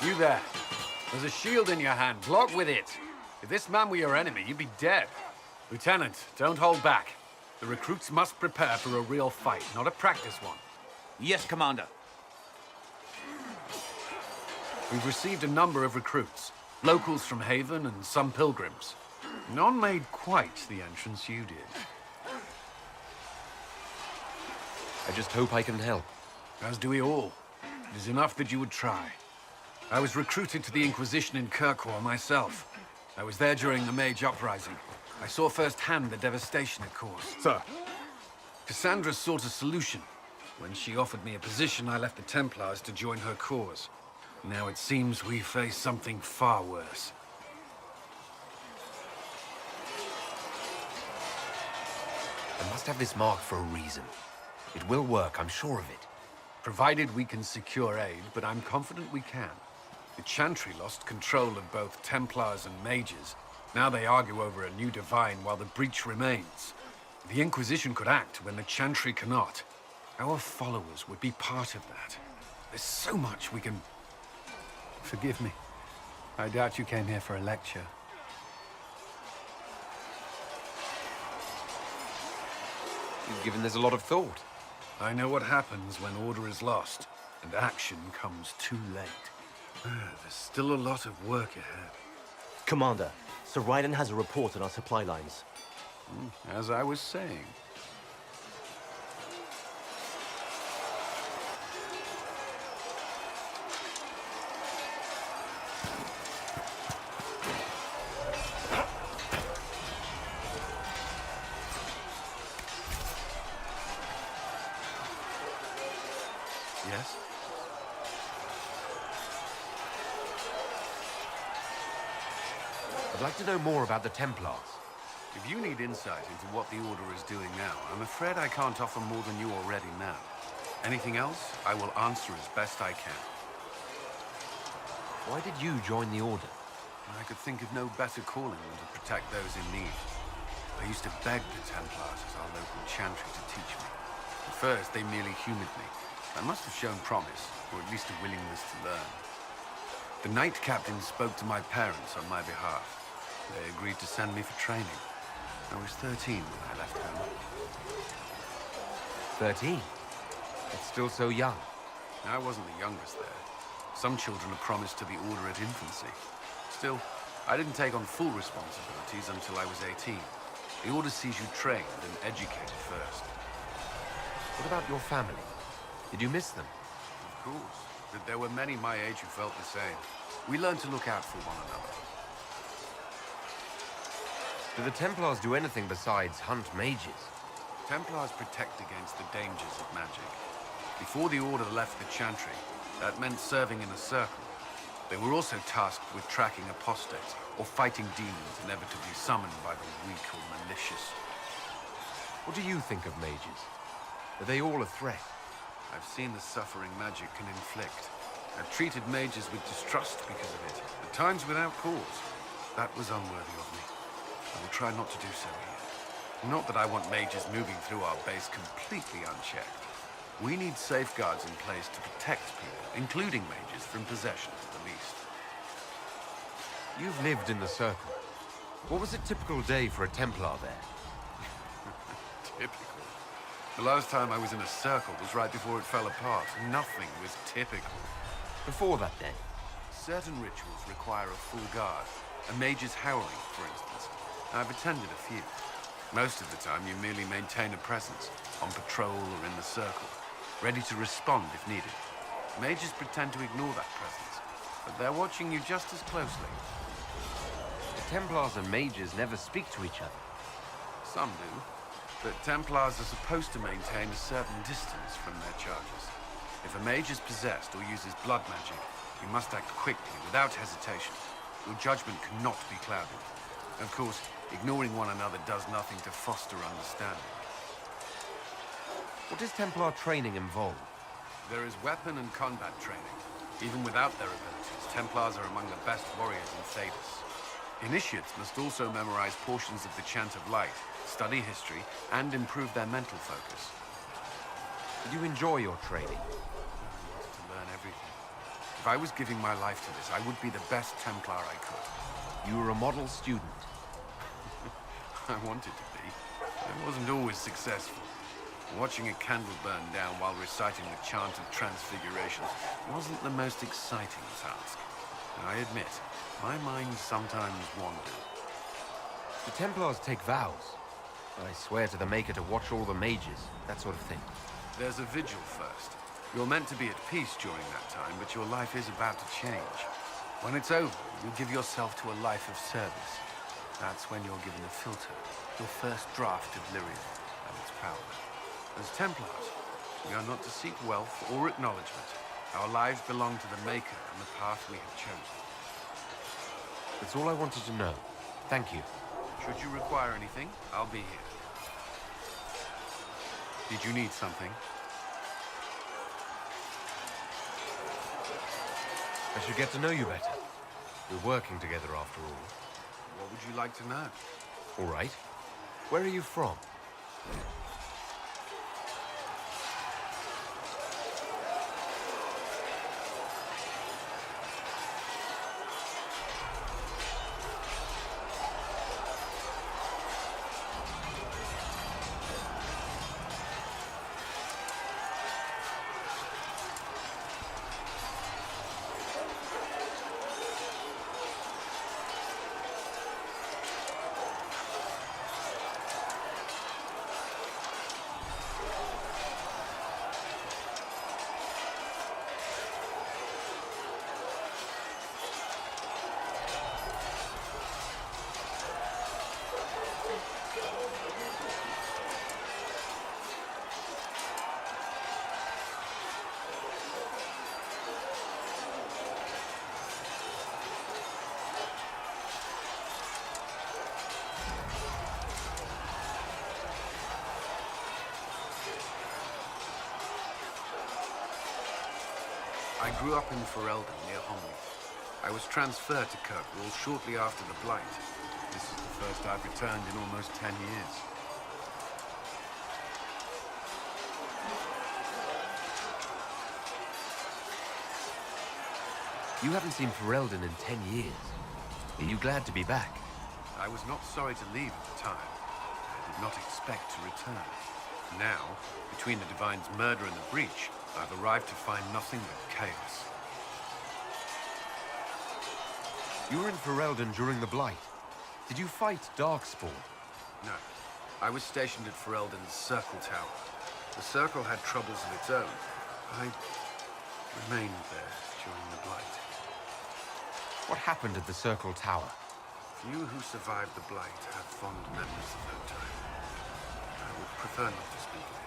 You there. There's a shield in your hand. Block with it. If this man were your enemy, you'd be dead. Lieutenant, don't hold back. The recruits must prepare for a real fight, not a practice one. Yes, Commander. We've received a number of recruits. Locals from Haven and some pilgrims. None made quite the entrance you did. I just hope I can help. As do we all. It is enough that you would try. I was recruited to the Inquisition in Kirkwall myself. I was there during the Mage Uprising. I saw firsthand the devastation it caused. Sir. Cassandra sought a solution. When she offered me a position, I left the Templars to join her cause. Now it seems we face something far worse. I must have this mark for a reason. It will work, I'm sure of it. Provided we can secure aid, but I'm confident we can. The Chantry lost control of both Templars and Mages. Now they argue over a new Divine while the breach remains. The Inquisition could act when the Chantry cannot. Our followers would be part of that. There's so much we can... Forgive me. I doubt you came here for a lecture. You've given this a lot of thought. I know what happens when order is lost, and action comes too late. There's still a lot of work ahead. Commander, Sir Raiden has a report on our supply lines. As I was saying. Yes? I'd like to know more about the Templars. If you need insight into what the Order is doing now, I'm afraid I can't offer more than you already know. Anything else, I will answer as best I can. Why did you join the Order? I could think of no better calling than to protect those in need. I used to beg the Templars as our local chantry to teach me. At first, they merely humored me. I must have shown promise, or at least a willingness to learn. The Knight Captain spoke to my parents on my behalf. They agreed to send me for training. I was 13 when I left home. 13? It's still so young. I wasn't the youngest there. Some children are promised to the Order at infancy. Still, I didn't take on full responsibilities until I was 18. The Order sees you trained and educated first. What about your family? Did you miss them? Of course, but there were many my age who felt the same. We learned to look out for one another. Do the Templars do anything besides hunt mages? Templars protect against the dangers of magic. Before the Order left the Chantry, that meant serving in a circle. They were also tasked with tracking apostates, or fighting demons inevitably summoned by the weak or malicious. What do you think of mages? Are they all a threat? I've seen the suffering magic can inflict. I've treated mages with distrust because of it, at times without cause. That was unworthy of me. I will try not to do so here. Not that I want mages moving through our base completely unchecked. We need safeguards in place to protect people, including mages, from possession at the least. You've lived in the Circle. What was a typical day for a Templar there? Typical. The last time I was in a circle was right before it fell apart. Nothing was typical. Before that day? Certain rituals require a full guard. A mage's howling, for instance. I've attended a few. Most of the time, you merely maintain a presence, on patrol or in the circle, ready to respond if needed. Mages pretend to ignore that presence, but they're watching you just as closely. The Templars and mages never speak to each other. Some do, but Templars are supposed to maintain a certain distance from their charges. If a mage is possessed or uses blood magic, you must act quickly, without hesitation. Your judgment cannot be clouded. Of course, ignoring one another does nothing to foster understanding. What does Templar training involve? There is weapon and combat training. Even without their abilities, Templars are among the best warriors in Thedas. Initiates must also memorize portions of the Chant of Light, study history, and improve their mental focus. Did you enjoy your training? I wanted to learn everything. If If I was giving my life to this, I would be the best Templar I could. You were a model student. I wanted to be. I wasn't always successful. Watching a candle burn down while reciting the chant of transfiguration wasn't the most exciting task. I admit, my mind sometimes wandered. The Templars take vows. I swear to the Maker to watch all the mages, that sort of thing. There's a vigil first. You're meant to be at peace during that time, but your life is about to change. When it's over, you give yourself to a life of service. That's when you're given a filter, your first draft of Lyrium and its power. As Templars, we are not to seek wealth or acknowledgement. Our lives belong to the Maker and the path we have chosen. That's all I wanted to know. Thank you. Should you require anything, I'll be here. Did you need something? I should get to know you better. We're working together after all. What would you like to know? All right. Where are you from? I grew up in Ferelden near Holland. I was transferred to Kirkwall shortly after the Blight. This is the first I've returned in almost 10 years. You haven't seen Ferelden in 10 years. Are you glad to be back? I was not sorry to leave at the time. I did not expect to return. Now, between the Divine's murder and the breach, I've arrived to find nothing but chaos. You were in Ferelden during the Blight. Did you fight Darkspawn? No. I was stationed at Ferelden's Circle Tower. The Circle had troubles of its own. I remained there during the Blight. What happened at the Circle Tower? Few who survived the Blight have fond memories of that time. I would prefer not to speak of it.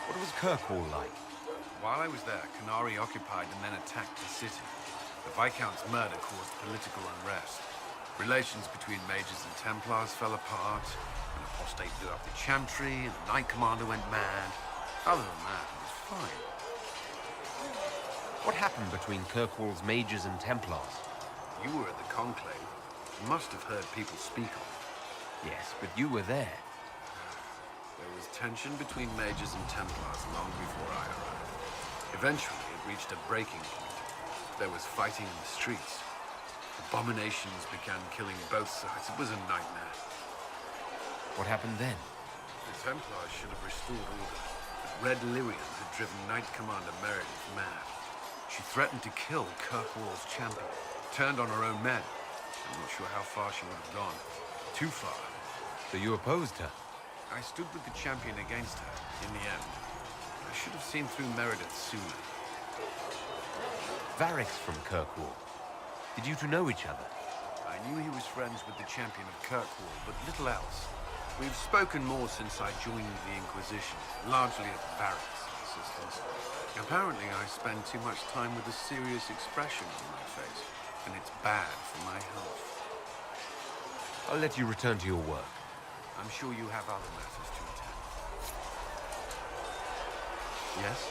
What was Kirkwall like? While I was there, Canary occupied and then attacked the city. The Viscount's murder caused political unrest. Relations between mages and Templars fell apart. An apostate blew up the Chantry, and the Knight Commander went mad. Other than that, it was fine. What happened between Kirkwall's mages and Templars? You were at the Conclave. You must have heard people speak of it. Yes, but you were there. There was tension between mages and Templars long before I arrived. Eventually, it reached a breaking point. There was fighting in the streets. Abominations began killing both sides. It was a nightmare. What happened then? The Templars should have restored order, but Red Lyrium had driven Knight Commander Meredith mad. She threatened to kill Kirkwall's champion, turned on her own men. I'm not sure how far she would have gone. Too far. So you opposed her? I stood with the champion against her, in the end. I should have seen through Meredith sooner. Varric's from Kirkwall. Did you two know each other? I knew he was friends with the champion of Kirkwall, but little else. We've spoken more since I joined the Inquisition, largely at Varric's assistance. Apparently, I spend too much time with a serious expression on my face, and it's bad for my health. I'll let you return to your work. I'm sure you have other matters to attend. Yes?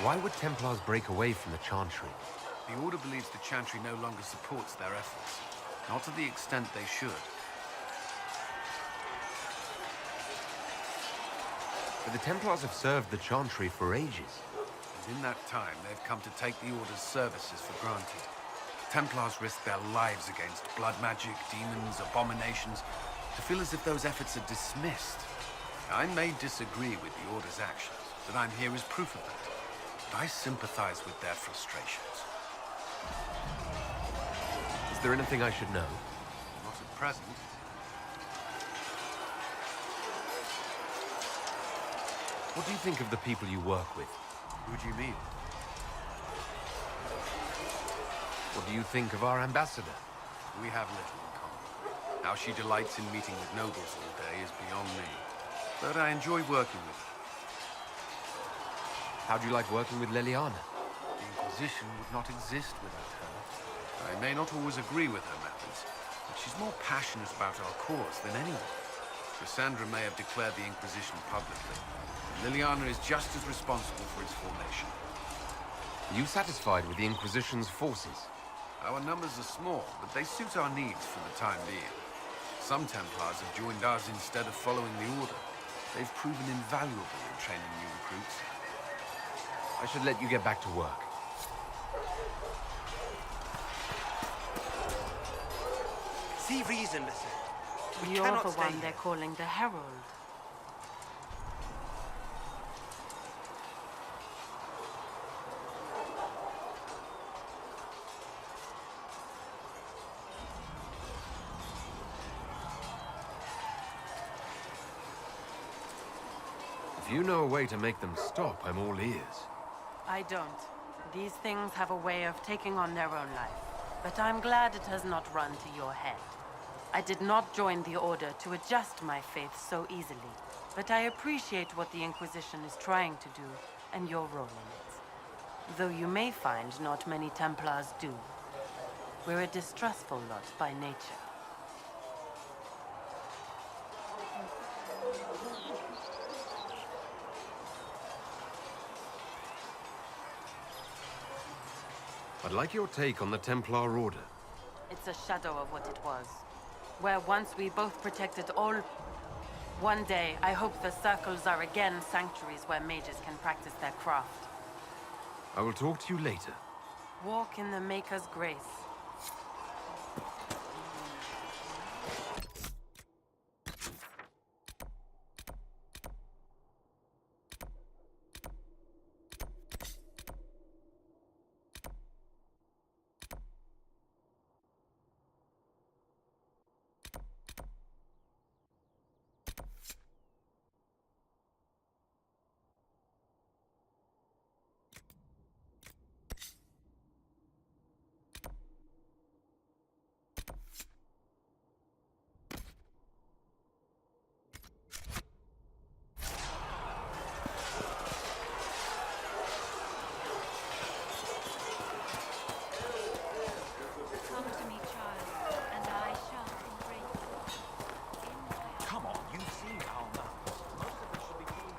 Why would Templars break away from the Chantry? The Order believes the Chantry no longer supports their efforts. Not to the extent they should. But the Templars have served the Chantry for ages. And in that time, they've come to take the Order's services for granted. Templars risk their lives against blood magic, demons, abominations, to feel as if those efforts are dismissed. I may disagree with the Order's actions, but I'm here as proof of that. And I sympathize with their frustrations. Is there anything I should know? Not at present. What do you think of the people you work with? Who do you mean? What do you think of our ambassador? We have little in common. How she delights in meeting with nobles all day is beyond me. But I enjoy working with her. How do you like working with Leliana? The Inquisition would not exist without her. I may not always agree with her methods, but she's more passionate about our cause than anyone. Cassandra may have declared the Inquisition publicly, but Liliana is just as responsible for its formation. Are you satisfied with the Inquisition's forces? Our numbers are small, but they suit our needs for the time being. Some Templars have joined us instead of following the Order. They've proven invaluable in training new recruits. I should let you get back to work. See reason, listen. We You're cannot the stay one here. they're calling the Herald. If you know a way to make them stop, I'm all ears. I don't. These things have a way of taking on their own life. But I'm glad it has not run to your head. I did not join the Order to adjust my faith so easily. But I appreciate what the Inquisition is trying to do, and your role in it. Though you may find not many Templars do. We're a distrustful lot by nature. I'd like your take on the Templar Order. It's a shadow of what it was. Where once we both protected all... One day, I hope the circles are again sanctuaries where mages can practice their craft. I will talk to you later. Walk in the Maker's grace. Come to me, child, and I shall embrace you. Come on, you've seen our numbers. Most of us should be going.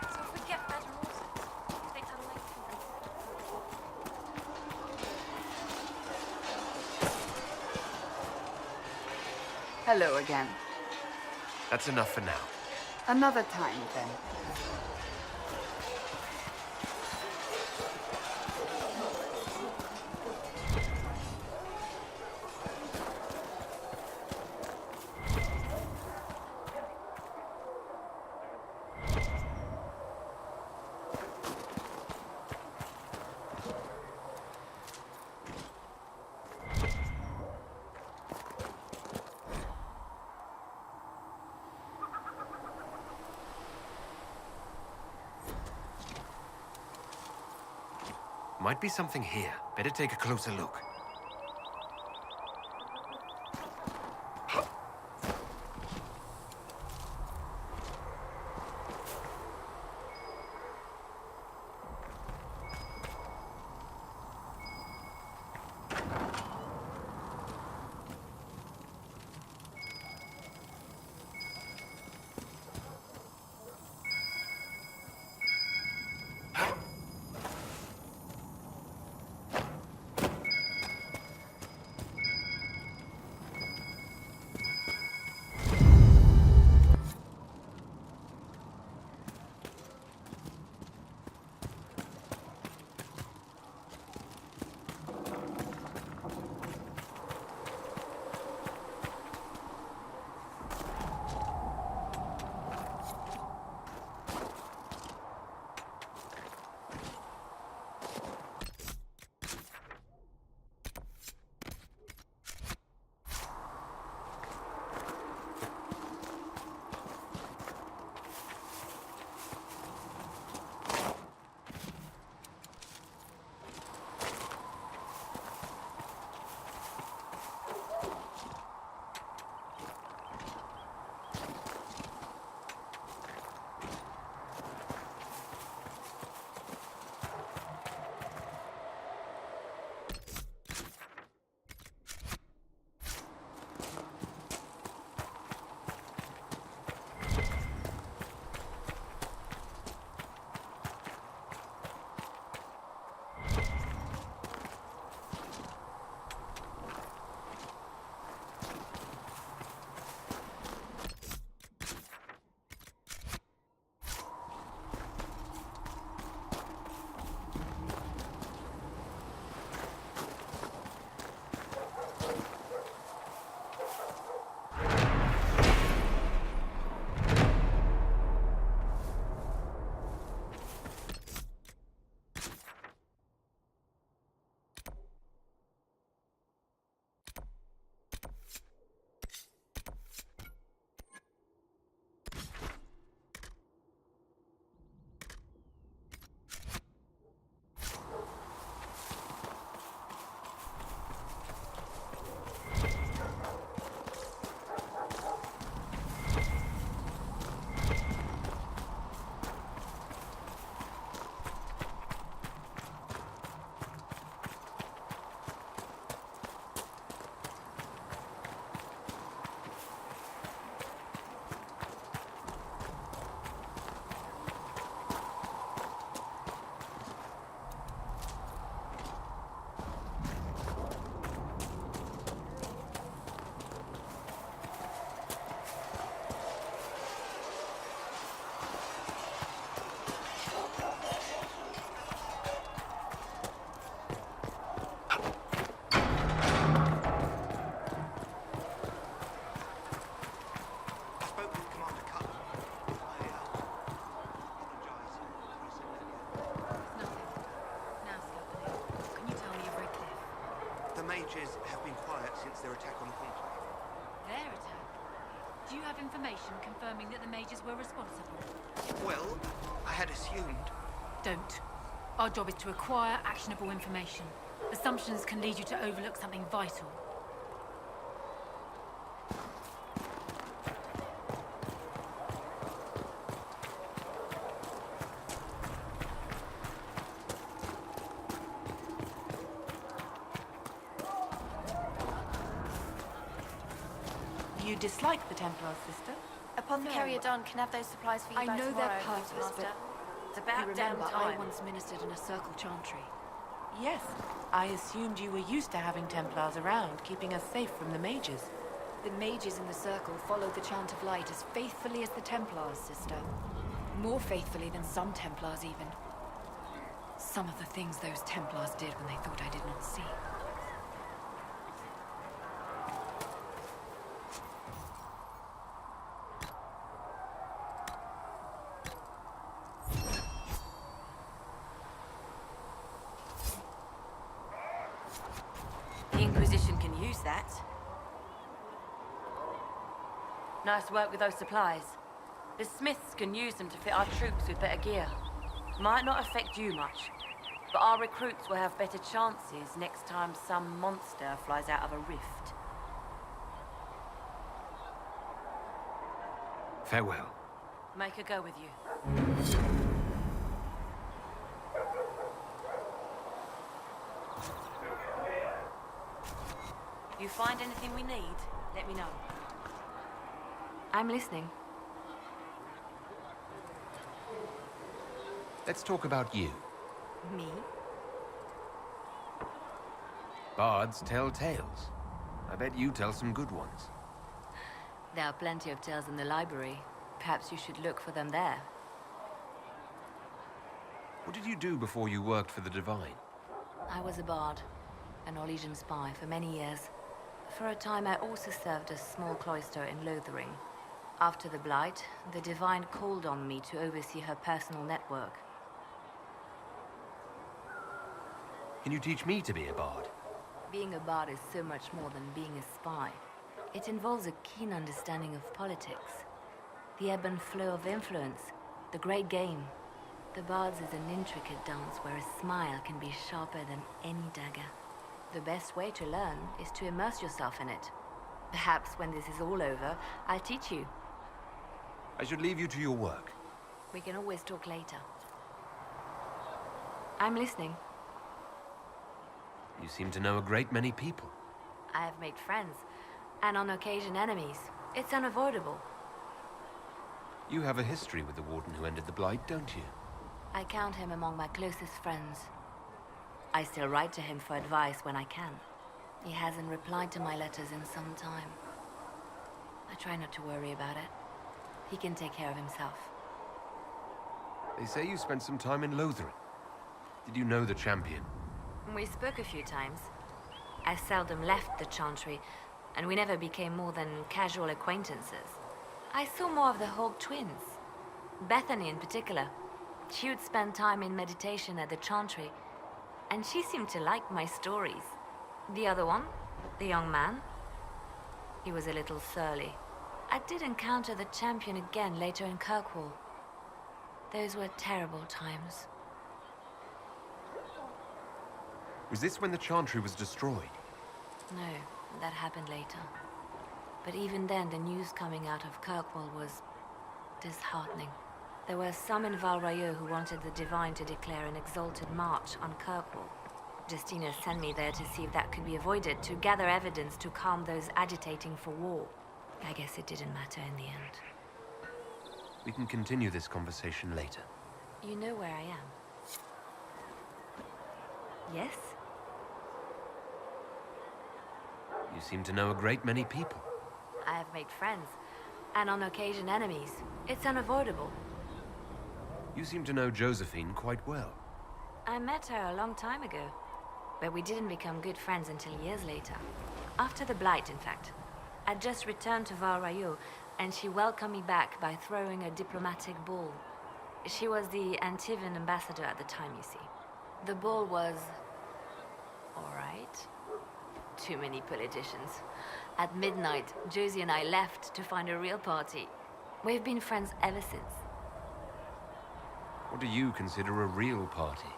So forget better horses. They tell like Hello again. That's enough for now. Another time, then. Might be something here. Better take a closer look. since their attack on the Conclave. Their attack? Do you have information confirming that the mages were responsible? Well, I had assumed. Don't. Our job is to acquire actionable information. Assumptions can lead you to overlook something vital. You dislike the Templars, sister? Apothecary Dawn can have those supplies for you I by know tomorrow, their purpose, Master. but It's about you damn remember time. I once ministered in a circle chantry. Yes, I assumed you were used to having Templars around, keeping us safe from the mages. The mages in the circle followed the chant of light as faithfully as the Templars, sister. More faithfully than some Templars, even. Some of the things those Templars did when they thought I did not see. The Inquisition can use that. Nice work with those supplies. The Smiths can use them to fit our troops with better gear. Might not affect you much, but our recruits will have better chances next time some monster flies out of a rift. Farewell. Make a go with you. You find anything we need, let me know. I'm listening. Let's talk about you. Me? Bards tell tales. I bet you tell some good ones. There are plenty of tales in the library. Perhaps you should look for them there. What did you do before you worked for the Divine? I was a bard, an Orlesian spy for many years. For a time, I also served a small cloister in Lothering. After the Blight, the Divine called on me to oversee her personal network. Can you teach me to be a bard? Being a bard is so much more than being a spy. It involves a keen understanding of politics, the ebb and flow of influence, the great game. The bard's is an intricate dance where a smile can be sharper than any dagger. The best way to learn is to immerse yourself in it. Perhaps when this is all over, I'll teach you. I should leave you to your work. We can always talk later. I'm listening. You seem to know a great many people. I have made friends, and on occasion enemies. It's unavoidable. You have a history with the Warden who ended the Blight, don't you? I count him among my closest friends. I still write to him for advice when I can. He hasn't replied to my letters in some time. I try not to worry about it. He can take care of himself. They say you spent some time in Lothering. Did you know the champion? We spoke a few times. I seldom left the Chantry, and we never became more than casual acquaintances. I saw more of the Hawk twins. Bethany in particular. She would spend time in meditation at the Chantry, and she seemed to like my stories. The other one, the young man, he was a little surly. I did encounter the champion again later in Kirkwall. Those were terrible times. Was this when the Chantry was destroyed? No, that happened later. But even then, the news coming out of Kirkwall was disheartening. There were some in Val Rayeau who wanted the Divine to declare an exalted march on Kirkwall. Justina sent me there to see if that could be avoided, to gather evidence to calm those agitating for war. I guess it didn't matter in the end. We can continue this conversation later. You know where I am? Yes? You seem to know a great many people. I have made friends, and on occasion enemies. It's unavoidable. You seem to know Josephine quite well. I met her a long time ago, but we didn't become good friends until years later. After the Blight, in fact. I'd just returned to Val Rayeau, and she welcomed me back by throwing a diplomatic ball. She was the Antivan ambassador at the time, you see. The ball was all right. too many politicians. At midnight, Josie and I left to find a real party. We've been friends ever since. What do you consider a real party?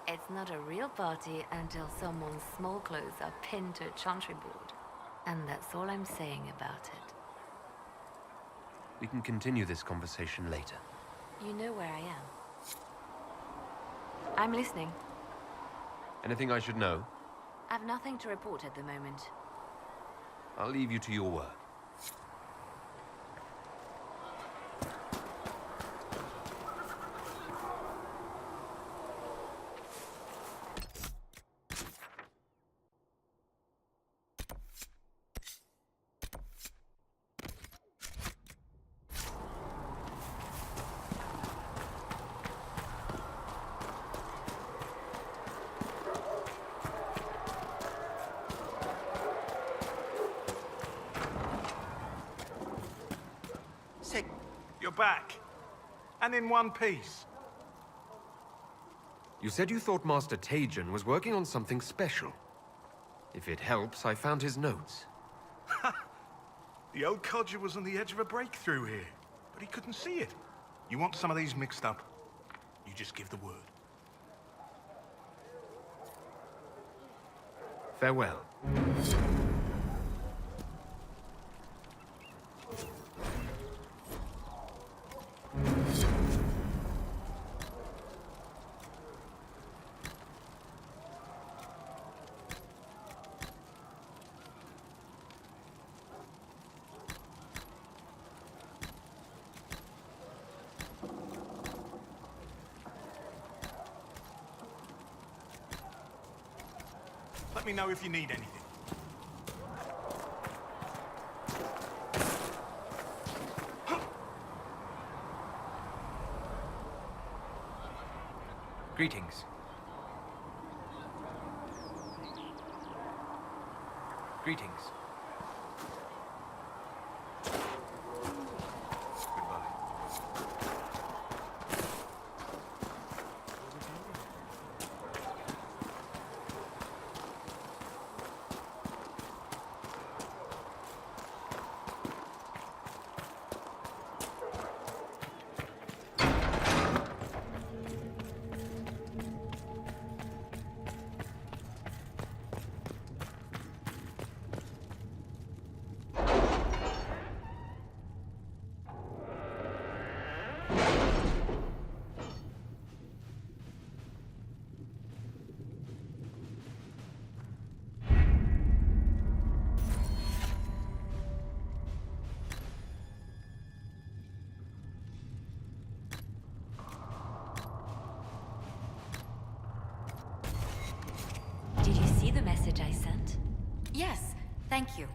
It's not a real party until someone's small clothes are pinned to a chantry board. And that's all I'm saying about it. We can continue this conversation later. You know where I am. I'm listening. Anything I should know? I've nothing to report at the moment. I'll leave you to your work. Sig, You're back. And in one piece. You said you thought Master Tajan was working on something special. If it helps, I found his notes. The old codger was on the edge of a breakthrough here, but he couldn't see it. You want some of these mixed up? You just give the word. Farewell. Let me know if you need anything. Greetings. Greetings. Goodbye. Did you see the message I sent? Yes, thank you.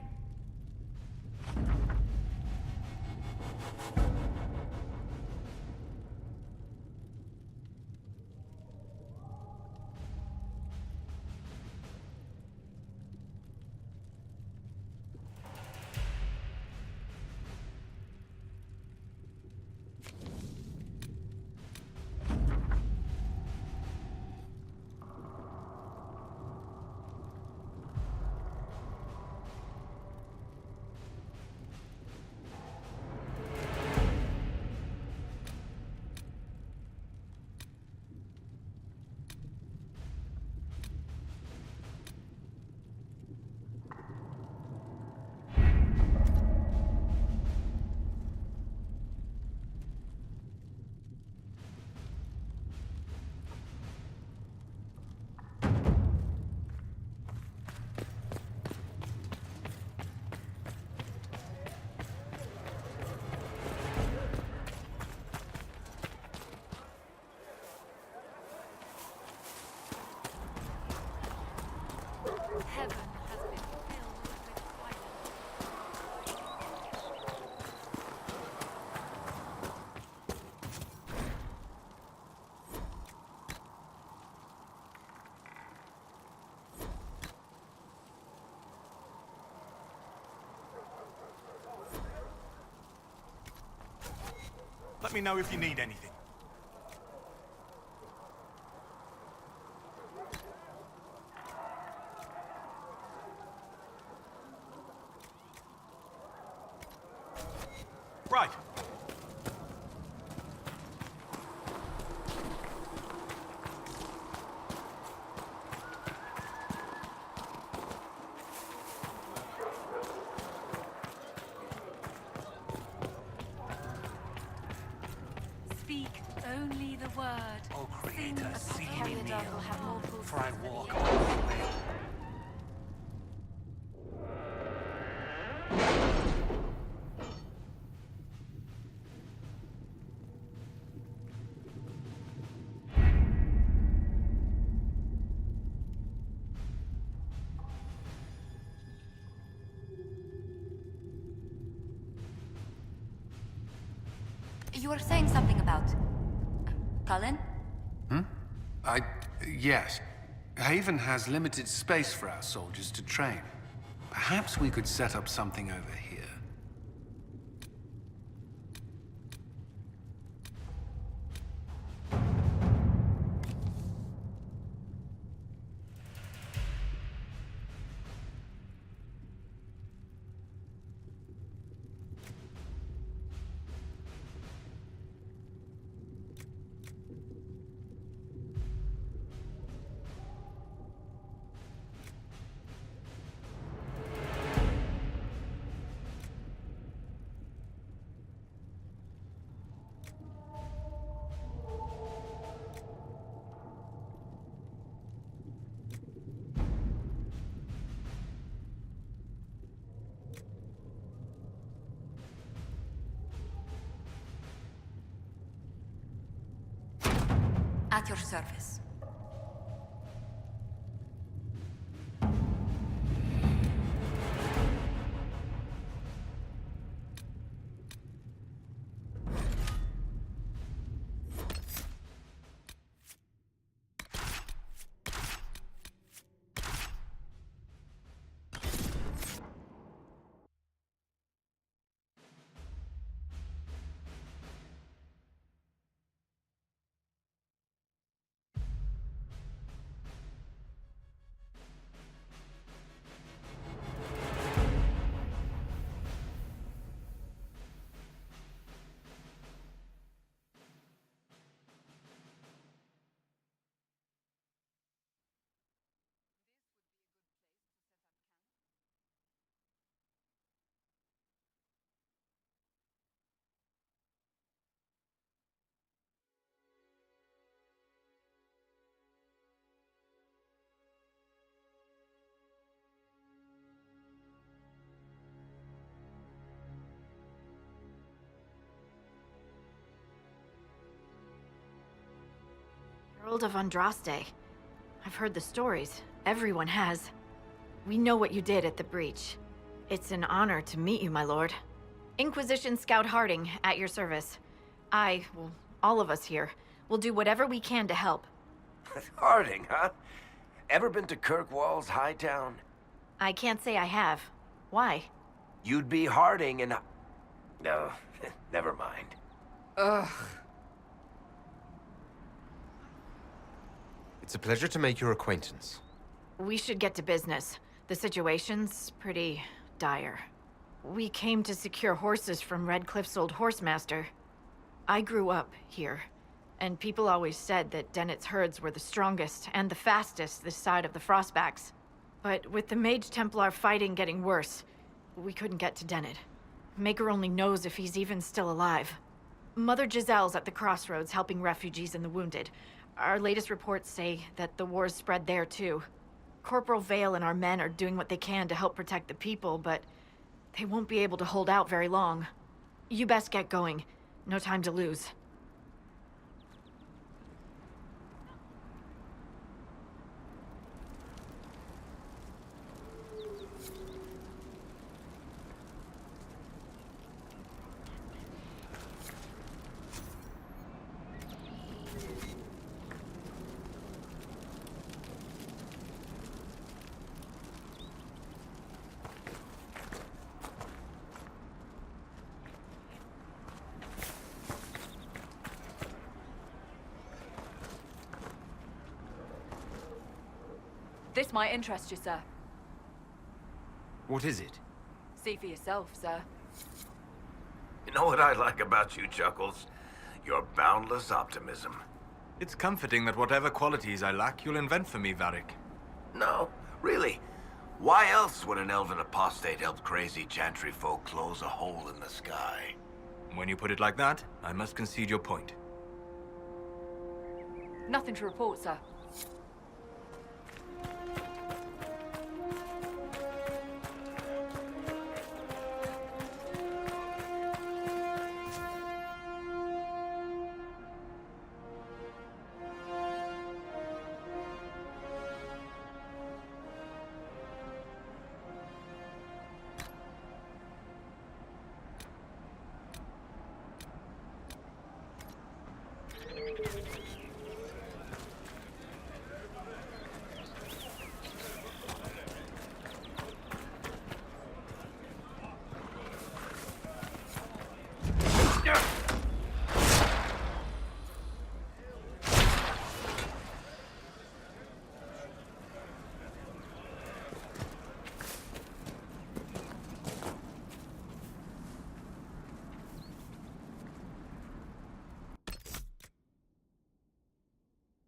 Heaven has been filled with violence. Let me know if you need anything. word. O Creator, see me Period will kneel, have more proof for I than walk the on the way. You were saying something about... Cullen? Yes. Haven has limited space for our soldiers to train. Perhaps we could set up something over here. At your service. Herald of Andraste. I've heard the stories. Everyone has. We know what you did at the breach. It's an honor to meet you, my lord. Inquisition Scout Harding, at your service. Well, all of us here, will do whatever we can to help. Harding, huh? Ever been to Kirkwall's Hightown? I can't say I have. Why? You'd be Harding and... No, never mind. Ugh. It's a pleasure to make your acquaintance. We should get to business. The situation's pretty dire. We came to secure horses from Redcliffe's old horsemaster. I grew up here, and people always said that Dennett's herds were the strongest and the fastest this side of the Frostbacks. But with the Mage Templar fighting getting worse, we couldn't get to Dennett. Maker only knows if he's even still alive. Mother Giselle's at the crossroads helping refugees and the wounded. Our latest reports say that the war's spread there too. Corporal Vale and our men are doing what they can to help protect the people, but they won't be able to hold out very long. You best get going. No time to lose. This might interest you, sir. What is it? See for yourself, sir. You know what I like about you, Chuckles? Your boundless optimism. It's comforting that whatever qualities I lack, you'll invent for me, Varric. No, really. Why else would an elven apostate help crazy chantry folk close a hole in the sky? When you put it like that, I must concede your point. Nothing to report, sir.